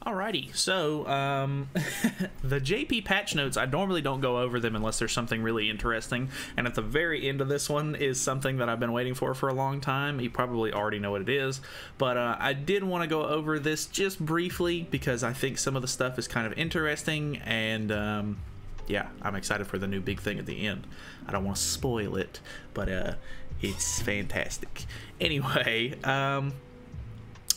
Alrighty, so the JP patch notes, I normally don't go over them unless there's something really interesting, and at the very end of this one is something that I've been waiting for a long time. You probably already know what it is, but I did want to go over this just briefly because I think some of the stuff is kind of interesting, and yeah, I'm excited for the new big thing at the end. I don't want to spoil it, but it's fantastic. Anyway,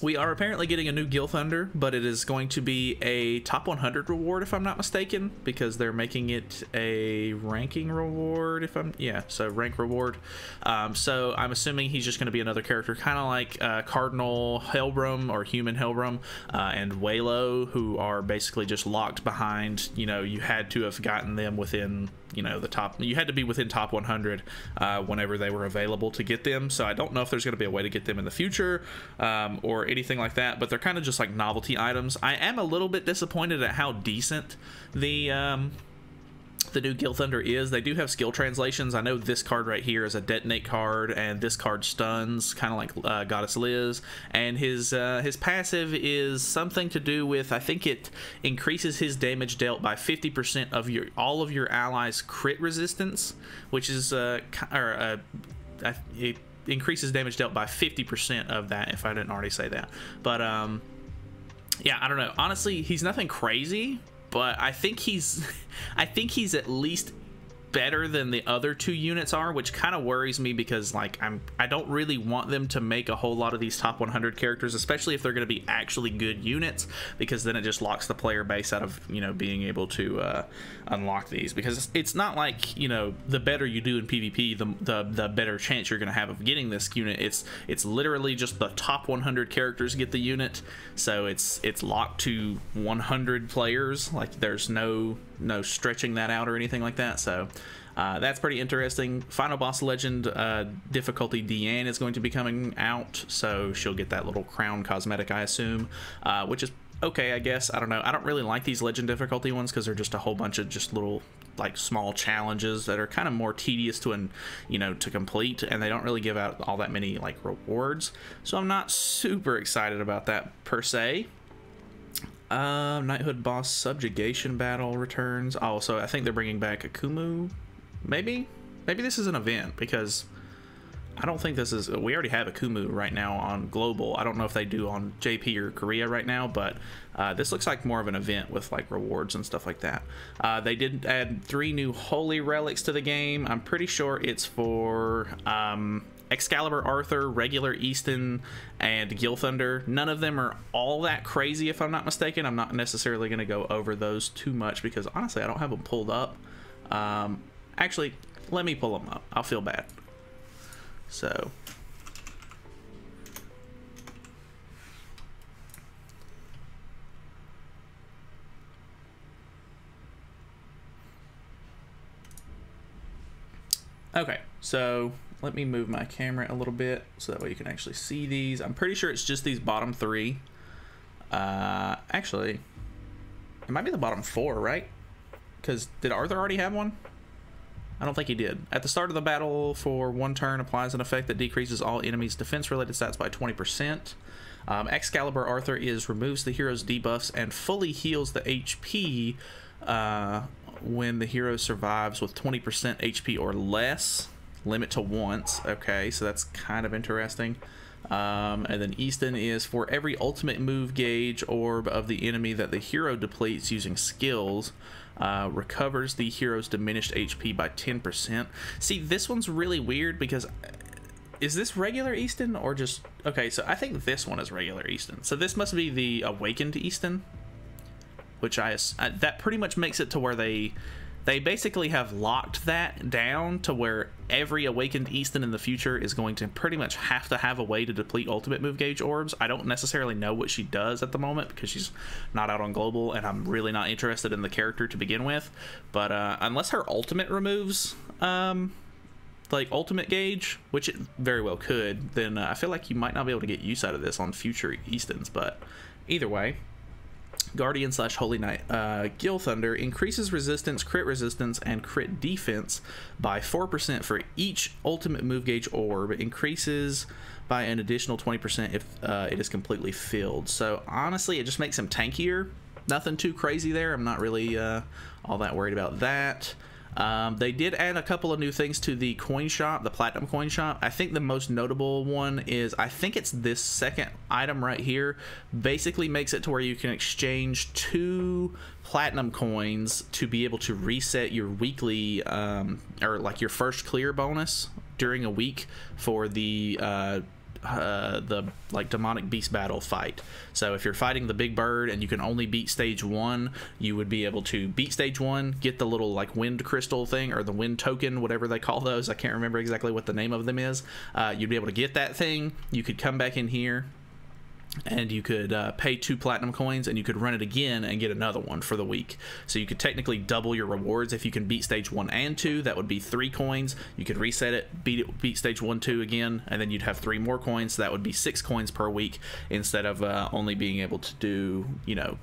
we are apparently getting a new Gilthunder, but it is going to be a top 100 reward if I'm not mistaken, because they're making it a ranking reward so rank reward. So I'm assuming he's just going to be another character kind of like Cardinal Helbram or Human Helbram and Waylo, who are basically just locked behind, you know, you had to have gotten them within, you know, you had to be within top 100 whenever they were available to get them. So I don't know if there's going to be a way to get them in the future or anything like that, but they're kind of just like novelty items. I am a little bit disappointed at how decent the new Gilthunder is. They do have skill translations. I know this card right here is a detonate card, and this card stuns, kind of like Goddess Liz, and his passive is something to do with, I think it increases his damage dealt by 50% of all of your allies' crit resistance, which is it increases damage dealt by 50% of that, if I didn't already say that. But yeah, I don't know, honestly, he's nothing crazy, but I think he's at least better than the other two units are, which kind of worries me because like I don't really want them to make a whole lot of these top 100 characters, especially if they're going to be actually good units, because then it just locks the player base out of, you know, being able to unlock these, because it's not like, you know, the better you do in PvP, the better chance you're going to have of getting this unit. It's literally just the top 100 characters get the unit, so it's locked to 100 players. Like there's no stretching that out or anything like that. So that's pretty interesting. Final boss legend difficulty Deanne is going to be coming out, so she'll get that little crown cosmetic, I assume, which is okay, I guess. I don't know, I don't really like these legend difficulty ones because they're just a whole bunch of just little like small challenges that are kind of more tedious to to complete, and they don't really give out all that many like rewards, so I'm not super excited about that per se. Knighthood boss subjugation battle returns. Oh, so I think they're bringing back Akumu. Maybe this is an event, because I don't think this is, we already have Akumu right now on global. I don't know if they do on JP or Korea right now, but this looks like more of an event with like rewards and stuff like that. They did add 3 new Holy Relics to the game. I'm pretty sure it's for Excalibur Arthur, regular Easton, and Gilthunder. None of them are all that crazy, if I'm not mistaken. I'm not necessarily going to go over those too much because honestly I don't have them pulled up. Actually, let me pull them up. I'll feel bad. So okay, so let me move my camera a little bit so that way you can actually see these. I'm pretty sure it's just these bottom 3. Actually, it might be the bottom 4, right? Because did Arthur already have one? I don't think he did. At the start of the battle, for 1 turn, applies an effect that decreases all enemies' defense-related stats by 20%. Excalibur Arthur removes the hero's debuffs and fully heals the HP when the hero survives with 20% HP or less. Limit to once. Okay, so that's kind of interesting. And then Easton is for every ultimate move gauge orb of the enemy that the hero depletes using skills, recovers the hero's diminished HP by 10%. See, this one's really weird because is this regular Easton or just... Okay, so I think this one is regular Easton. So this must be the Awakened Easton, which that pretty much makes it to where they basically have locked that down to where every Awakened Easton in the future is going to pretty much have to have a way to deplete ultimate move gauge orbs. I don't necessarily know what she does at the moment because she's not out on global and I'm really not interested in the character to begin with, but unless her ultimate removes like ultimate gauge, which it very well could, then I feel like you might not be able to get use out of this on future Eastons. But either way, Guardian / Holy Knight. Gil Thunder increases resistance, crit resistance, and crit defense by 4% for each ultimate move gauge orb. Increases by an additional 20% if it is completely filled. So honestly, it just makes him tankier. Nothing too crazy there. I'm not really all that worried about that. They did add a couple of new things to the coin shop, the platinum coin shop. I think the most notable one is, I think it's this second item right here. Basically makes it to where you can exchange 2 platinum coins to be able to reset your weekly or like your first clear bonus during a week for the like demonic beast battle fight. So if you're fighting the big bird and you can only beat stage 1, you would be able to beat stage 1, get the little like wind crystal thing or the wind token, whatever they call those. I can't remember exactly what the name of them is. You'd be able to get that thing. You could come back in here and you could pay 2 platinum coins and you could run it again and get another one for the week. So you could technically double your rewards if you can beat stage 1 and 2. That would be 3 coins. You could reset it, beat stage 1, 2 again, and then you'd have 3 more coins. So that would be 6 coins per week instead of only being able to do, you know,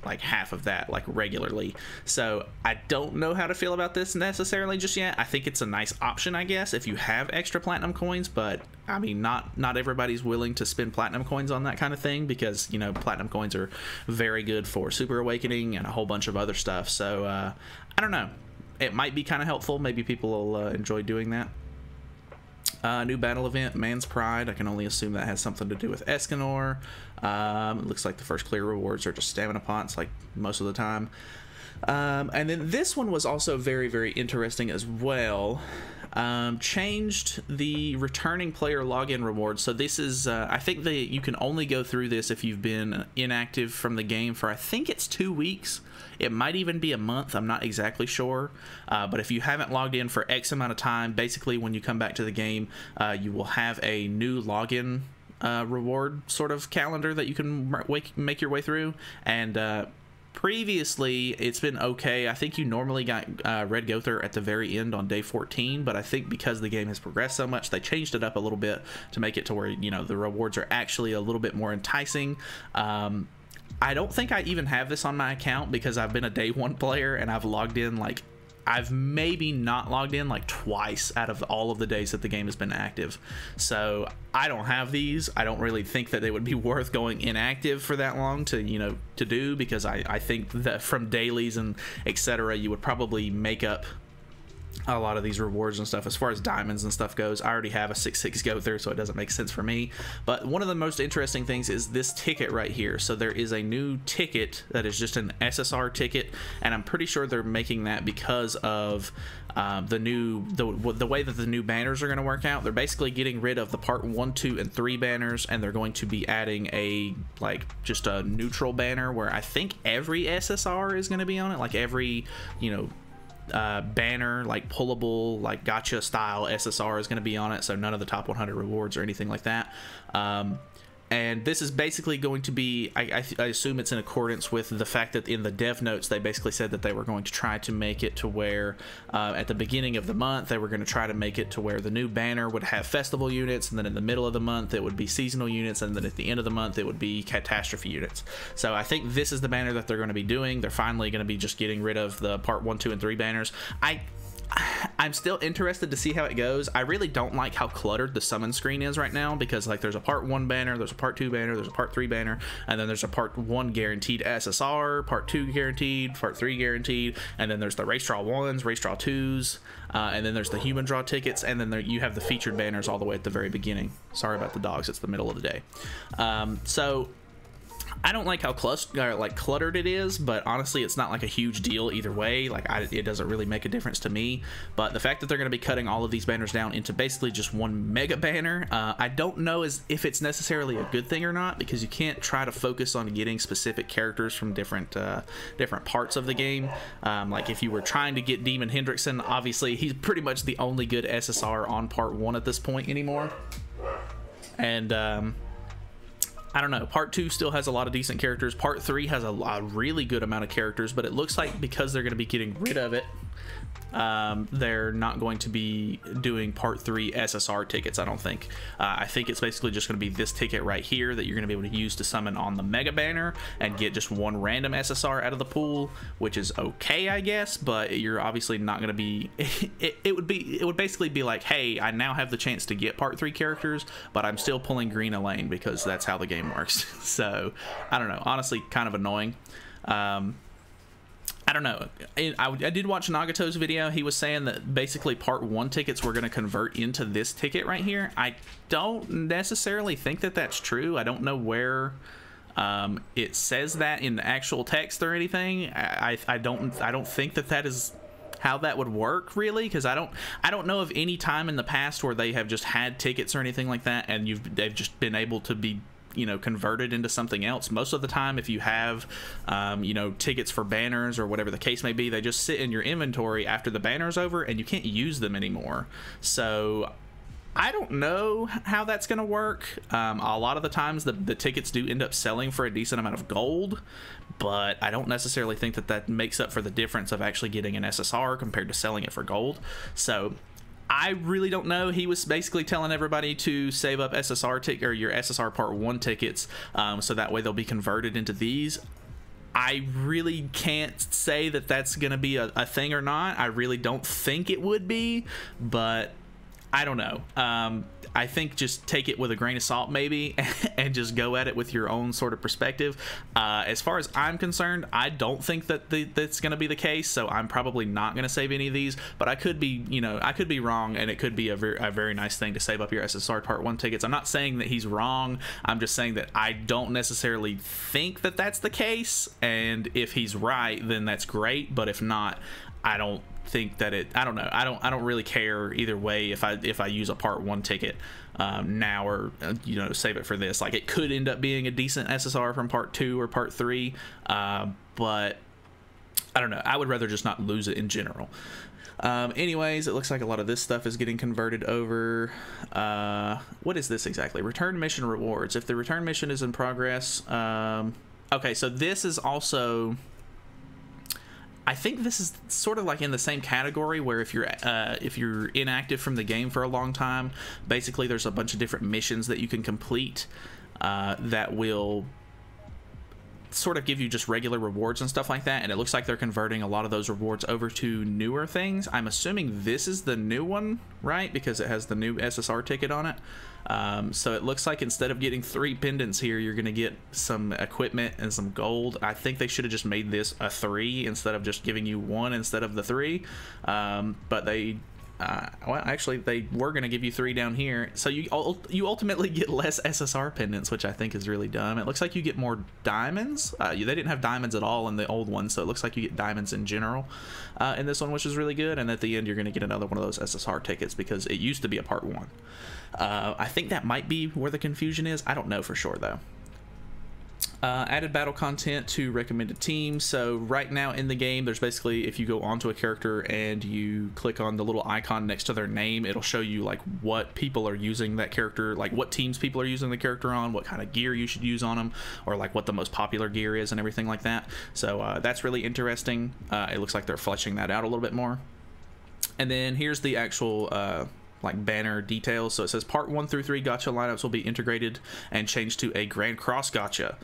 like half of that like regularly. So I don't know how to feel about this necessarily just yet. I think it's a nice option, I guess, if you have extra platinum coins, but I mean, not everybody's willing to spend platinum coins on that kind of thing, because, you know, platinum coins are very good for Super Awakening and a whole bunch of other stuff. So I don't know, it might be kind of helpful. Maybe people will enjoy doing that. New battle event, Man's Pride. I can only assume that has something to do with Escanor. It looks like the first clear rewards are just stamina pots, like most of the time. And then this one was also very, very interesting as well. Changed the returning player login rewards. So this is, I think that you can only go through this if you've been inactive from the game for, I think it's 2 weeks. It might even be a month. I'm not exactly sure. But if you haven't logged in for X amount of time, basically when you come back to the game, you will have a new login reward sort of calendar that you can make your way through. And previously it's been okay. I think you normally got Red Gother at the very end on day 14, but I think because the game has progressed so much, they changed it up a little bit to make it to where, you know, the rewards are actually a little bit more enticing. I don't think I even have this on my account because I've been a day 1 player and I've logged in, like, I've maybe not logged in like twice out of all of the days that the game has been active. So I don't have these. I don't really think that they would be worth going inactive for that long to, you know, to do, because I think that from dailies and etc. you would probably make up a lot of these rewards and stuff. As far as diamonds and stuff goes, I already have a 6/6 Gother, so it doesn't make sense for me. But one of the most interesting things is this ticket right here. So there is a new ticket that is just an SSR ticket, and I'm pretty sure they're making that because of the way that the new banners are going to work out. They're basically getting rid of the part 1, 2, and 3 banners, and they're going to be adding a, like, just a neutral banner where I think every SSR is going to be on it, like every, you know, banner, like pullable, like gotcha style SSR is going to be on it. So none of the top 100 rewards or anything like that. And this is basically going to be, I assume it's in accordance with the fact that in the dev notes they basically said that they were going to try to make it to where at the beginning of the month they were going to try to make it to where the new banner would have festival units, and then in the middle of the month it would be seasonal units, and then at the end of the month it would be catastrophe units. So I think this is the banner that they're going to be doing. They're finally going to be just getting rid of the part 1, 2, and 3 banners. I'm still interested to see how it goes. I really don't like how cluttered the summon screen is right now, because like there's a part 1 banner, there's a part 2 banner, there's a part 3 banner, and then there's a part 1 guaranteed SSR, part 2 guaranteed, part 3 guaranteed, and then there's the race draw 1s, race draw 2s, and then there's the human draw tickets, and then you have the featured banners all the way at the very beginning. Sorry about the dogs, it's the middle of the day. So I don't like how cluttered it is, but honestly it's not like a huge deal either way. Like it doesn't really make a difference to me. But the fact that they're going to be cutting all of these banners down into basically just one mega banner, I don't know if it's necessarily a good thing or not, because you can't try to focus on getting specific characters from different parts of the game. Like if you were trying to get Demon Hendrickson, obviously he's pretty much the only good SSR on part 1 at this point anymore. And I don't know, part 2 still has a lot of decent characters. Part 3 has a really good amount of characters, but it looks like because they're going to be getting rid of it, They're not going to be doing part 3 SSR tickets, I don't think. I think it's basically just going to be this ticket right here that you're going to be able to use to summon on the mega banner and get just one random SSR out of the pool, which is okay, I guess, but you're obviously not going to be it would basically be like, hey, I now have the chance to get part 3 characters, but I'm still pulling green Elaine because that's how the game works. So I don't know, honestly kind of annoying. I don't know. I did watch Nagato's video. He was saying that basically part 1 tickets were going to convert into this ticket right here. I don't necessarily think that that's true. I don't know where it says that in the actual text or anything. I don't think that that is how that would work, really, because I don't know of any time in the past where they have just had tickets or anything like that and they've just been able to be, you know, converted into something else. Most of the time, if you have you know, tickets for banners or whatever the case may be, they just sit in your inventory after the banner's over and you can't use them anymore. So I don't know how that's gonna work. A lot of the times the tickets do end up selling for a decent amount of gold, but I don't necessarily think that that makes up for the difference of actually getting an SSR compared to selling it for gold. So I really don't know. He was basically telling everybody to save up SSR ticket or your SSR part 1 tickets, so that way they'll be converted into these. I really can't say that that's going to be a thing or not. I really don't think it would be, but I don't know. I think just take it with a grain of salt maybe and just go at it with your own sort of perspective. As far as I'm concerned, I don't think that that's going to be the case, so I'm probably not going to save any of these, but I could be, you know, I could be wrong, and it could be a very nice thing to save up your SSR part 1 tickets. I'm not saying that he's wrong. I'm just saying that I don't necessarily think that that's the case, and if he's right, then that's great, but if not, I don't think that I don't know. I don't really care either way if I use a part 1 ticket now or you know, save it for this. Like, it could end up being a decent SSR from part 2 or part 3, but I don't know. I would rather just not lose it in general. Anyways, it looks like a lot of this stuff is getting converted over. What is this exactly? Return mission rewards. If the return mission is in progress, okay, so this is also, I think this is sort of like in the same category where if you're inactive from the game for a long time, basically there's a bunch of different missions that you can complete that will sort of give you just regular rewards and stuff like that, and it looks like they're converting a lot of those rewards over to newer things. I'm assuming this is the new one, right? Because it has the new SSR ticket on it. So it looks like instead of getting 3 pendants here, you're gonna get some equipment and some gold. I think they should have just made this a 3 instead of just giving you 1 instead of the 3, but they well, actually they were gonna give you 3 down here, so you ultimately get less SSR pendants, which I think is really dumb. It looks like you get more diamonds. They didn't have diamonds at all in the old one, so it looks like you get diamonds in general in this one, which is really good. And at the end, you're gonna get another one of those SSR tickets because it used to be a part 1. I think that might be where the confusion is. I don't know for sure though. Added battle content to recommended teams. So right now in the game, there's basically, if you go onto a character and you click on the little icon next to their name, it'll show you like what people are using that character, like what teams people are using the character on, what kind of gear you should use on them, or like what the most popular gear is and everything like that. So that's really interesting. It looks like they're fleshing that out a little bit more. And then here's the actual like banner details. So it says part 1 through 3 gacha lineups will be integrated and changed to a Grand Cross gacha.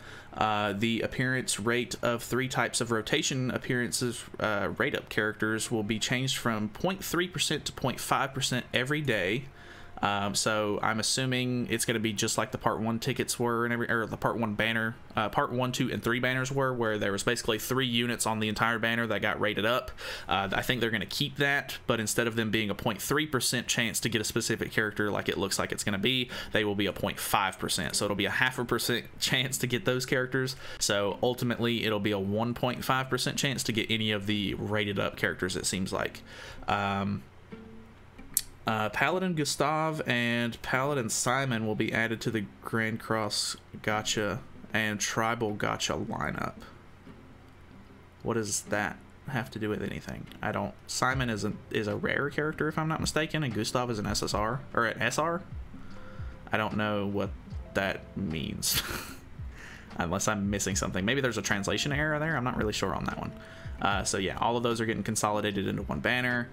The appearance rate of 3 types of rotation appearances rate up characters will be changed from 0.3% to 0.5% every day. So I'm assuming it's going to be just like the part 1 tickets were, and or the part 1 banner, part 1, 2, and 3 banners were, where there was basically 3 units on the entire banner that got rated up. I think they're going to keep that, but instead of them being a 0.3% chance to get a specific character like it looks like it's going to be, they will be a 0.5%. So it'll be a 0.5% chance to get those characters. So ultimately, it'll be a 1.5% chance to get any of the rated up characters, it seems like. Paladin Gustav and Paladin Simon will be added to the Grand Cross gacha and Tribal gacha lineup. What does that have to do with anything? I don't. Simon is a rare character if I'm not mistaken, and Gustav is an SSR or an SR. I don't know what that means. unless I'm missing something. Maybe there's a translation error there. I'm not really sure on that one. So yeah, all of those are getting consolidated into one banner.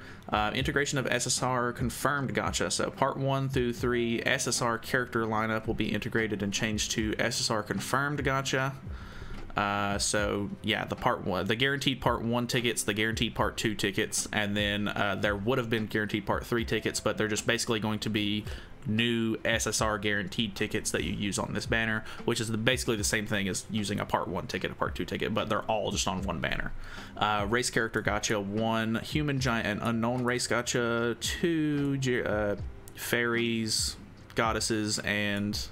Integration of Ssr Confirmed gacha. So part 1 through 3 Ssr character lineup will be integrated and changed to Ssr Confirmed gacha. So yeah, the guaranteed part 1 tickets, the guaranteed part 2 tickets, and then there would have been guaranteed part 3 tickets, but they're just basically going to be new Ssr guaranteed tickets that you use on this banner, which is basically the same thing as using a part 1 ticket, a part 2 ticket, but they're all just on one banner. Race character gacha 1, human giant and unknown race gacha 2, fairies, goddesses, and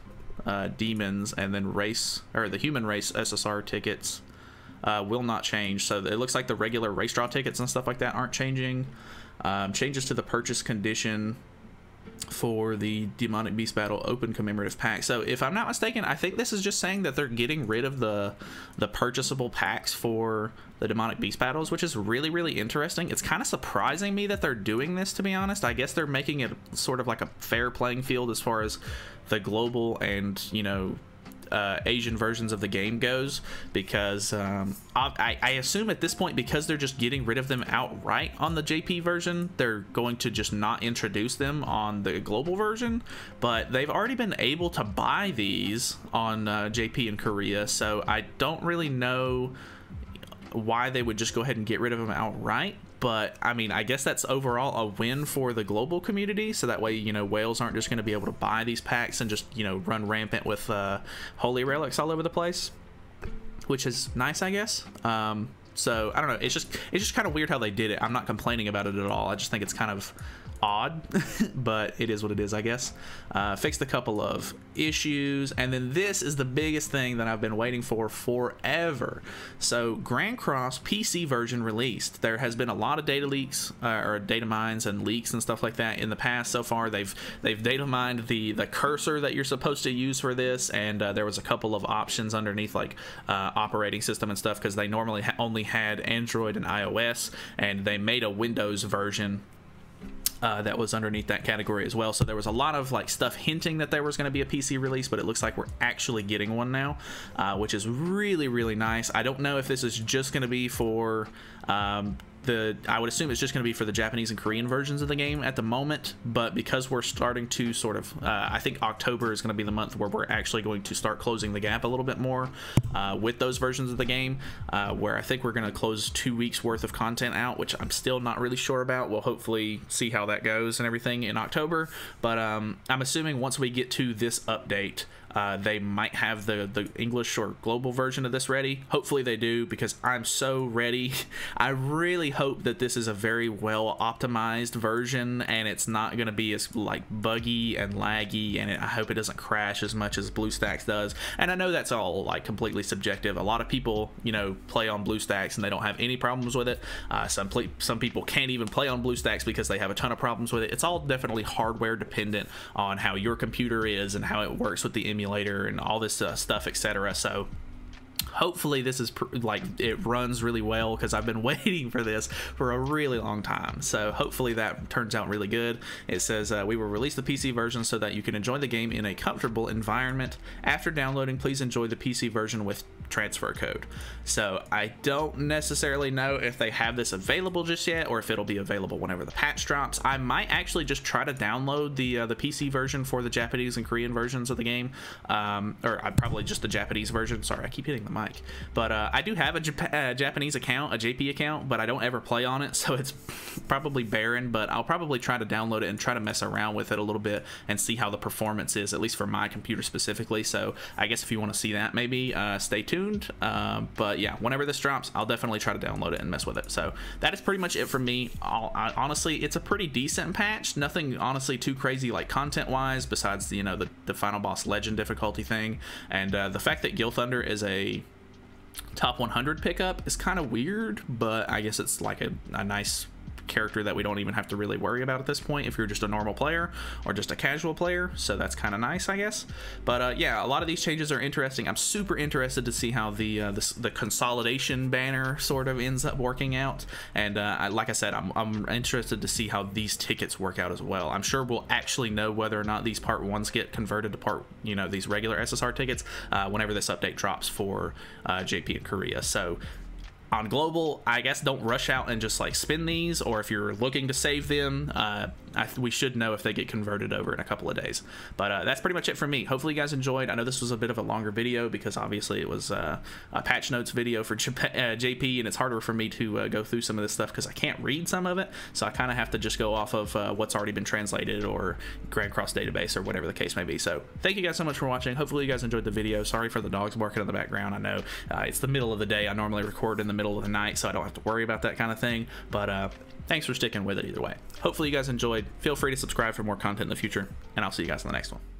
demons, and then the human race Ssr tickets will not change. So it looks like the regular race draw tickets and stuff like that aren't changing. Changes to the purchase condition for the Demonic Beast Battle Open Commemorative Pack. So if I'm not mistaken, I think this is just saying that they're getting rid of the purchasable packs for the Demonic Beast Battles, which is really, really interesting. It's kind of surprising me that they're doing this, to be honest. I guess they're making it sort of like a fair playing field as far as the global and, you know, Asian versions of the game goes, because I assume at this point, because they're just getting rid of them outright on the JP version, they're going to just not introduce them on the global version. But they've already been able to buy these on JP in Korea, so I don't really know why they would just go ahead and get rid of them outright. But I mean, I guess that's overall a win for the global community, so that way, you know, whales aren't just going to be able to buy these packs and just, you know, run rampant with Holy Relics all over the place, which is nice, I guess. So I don't know, it's just kind of weird how they did it. I'm not complaining about it at all. I just think it's kind of odd, but it is what it is, I guess. Fixed a couple of issues, and then this is the biggest thing that I've been waiting for forever. So Grand Cross PC version released. There has been a lot of data leaks or data mines and leaks and stuff like that in the past. So far they've data mined the cursor that you're supposed to use for this, and there was a couple of options underneath, like operating system and stuff, because they normally only had Android and iOS, and they made a Windows version that was underneath that category as well. So there was a lot of like stuff hinting that there was going to be a PC release, but it looks like we're actually getting one now, which is really, really nice. I don't know if this is just going to be for I would assume it's just going to be for the Japanese and Korean versions of the game at the moment, but because we're starting to sort of, I think October is going to be the month where we're actually going to start closing the gap a little bit more with those versions of the game, where I think we're going to close 2 weeks worth of content out, which I'm still not really sure about. We'll hopefully see how that goes and everything in October, but I'm assuming once we get to this update, they might have the English or global version of this ready. Hopefully they do, because I'm so ready. I really hope that this is a very well optimized version, and it's not going to be as like buggy and laggy, and I hope it doesn't crash as much as BlueStacks does. And I know that's all like completely subjective. A lot of people, you know, play on BlueStacks and they don't have any problems with it. Some people can't even play on BlueStacks because they have a ton of problems with it. It's all definitely hardware dependent on how your computer is and how it works with the emulator and all this stuff, etc. So hopefully this is like it runs really well, because I've been waiting for this for a really long time. So hopefully that turns out really good. It says we will release the PC version so that you can enjoy the game in a comfortable environment. After downloading, please enjoy the PC version with transfer code. So I don't necessarily know if they have this available just yet, or if it'll be available whenever the patch drops. I might actually just try to download the PC version for the Japanese and Korean versions of the game, or probably just the Japanese version. Sorry, I keep hitting the mic. But I do have a Japanese account, a JP account, but I don't ever play on it, so it's probably barren. But I'll probably try to download it and try to mess around with it a little bit and see how the performance is, at least for my computer specifically. So I guess if you want to see that, maybe stay tuned. But yeah, whenever this drops, I'll definitely try to download it and mess with it. So that is pretty much it for me. Honestly, it's a pretty decent patch. Nothing honestly too crazy like content wise, besides the, you know, the final boss legend difficulty thing, and the fact that Gil Thunder is a top 100 pickup is kind of weird, but I guess it's like a nice character that we don't even have to really worry about at this point if you're just a normal player or just a casual player, so that's kind of nice, I guess. But yeah, a lot of these changes are interesting. I'm super interested to see how the consolidation banner sort of ends up working out, and like I said, I'm interested to see how these tickets work out as well. I'm sure we'll actually know whether or not these part 1s get converted to part, you know, these regular SSR tickets whenever this update drops for JP and Korea. So on global, I guess don't rush out and just like spin these, or if you're looking to save them, we should know if they get converted over in a couple of days. But that's pretty much it for me. Hopefully you guys enjoyed. I know this was a bit of a longer video because obviously it was a patch notes video for JP, and it's harder for me to go through some of this stuff because I can't read some of it, so I kind of have to just go off of what's already been translated or Grand Cross database or whatever the case may be. So thank you guys so much for watching. Hopefully you guys enjoyed the video. Sorry for the dogs barking in the background. I know it's the middle of the day. I normally record in the middle of the night, so I don't have to worry about that kind of thing, but thanks for sticking with it either way. Hopefully you guys enjoyed. Feel free to subscribe for more content in the future, and I'll see you guys in the next one.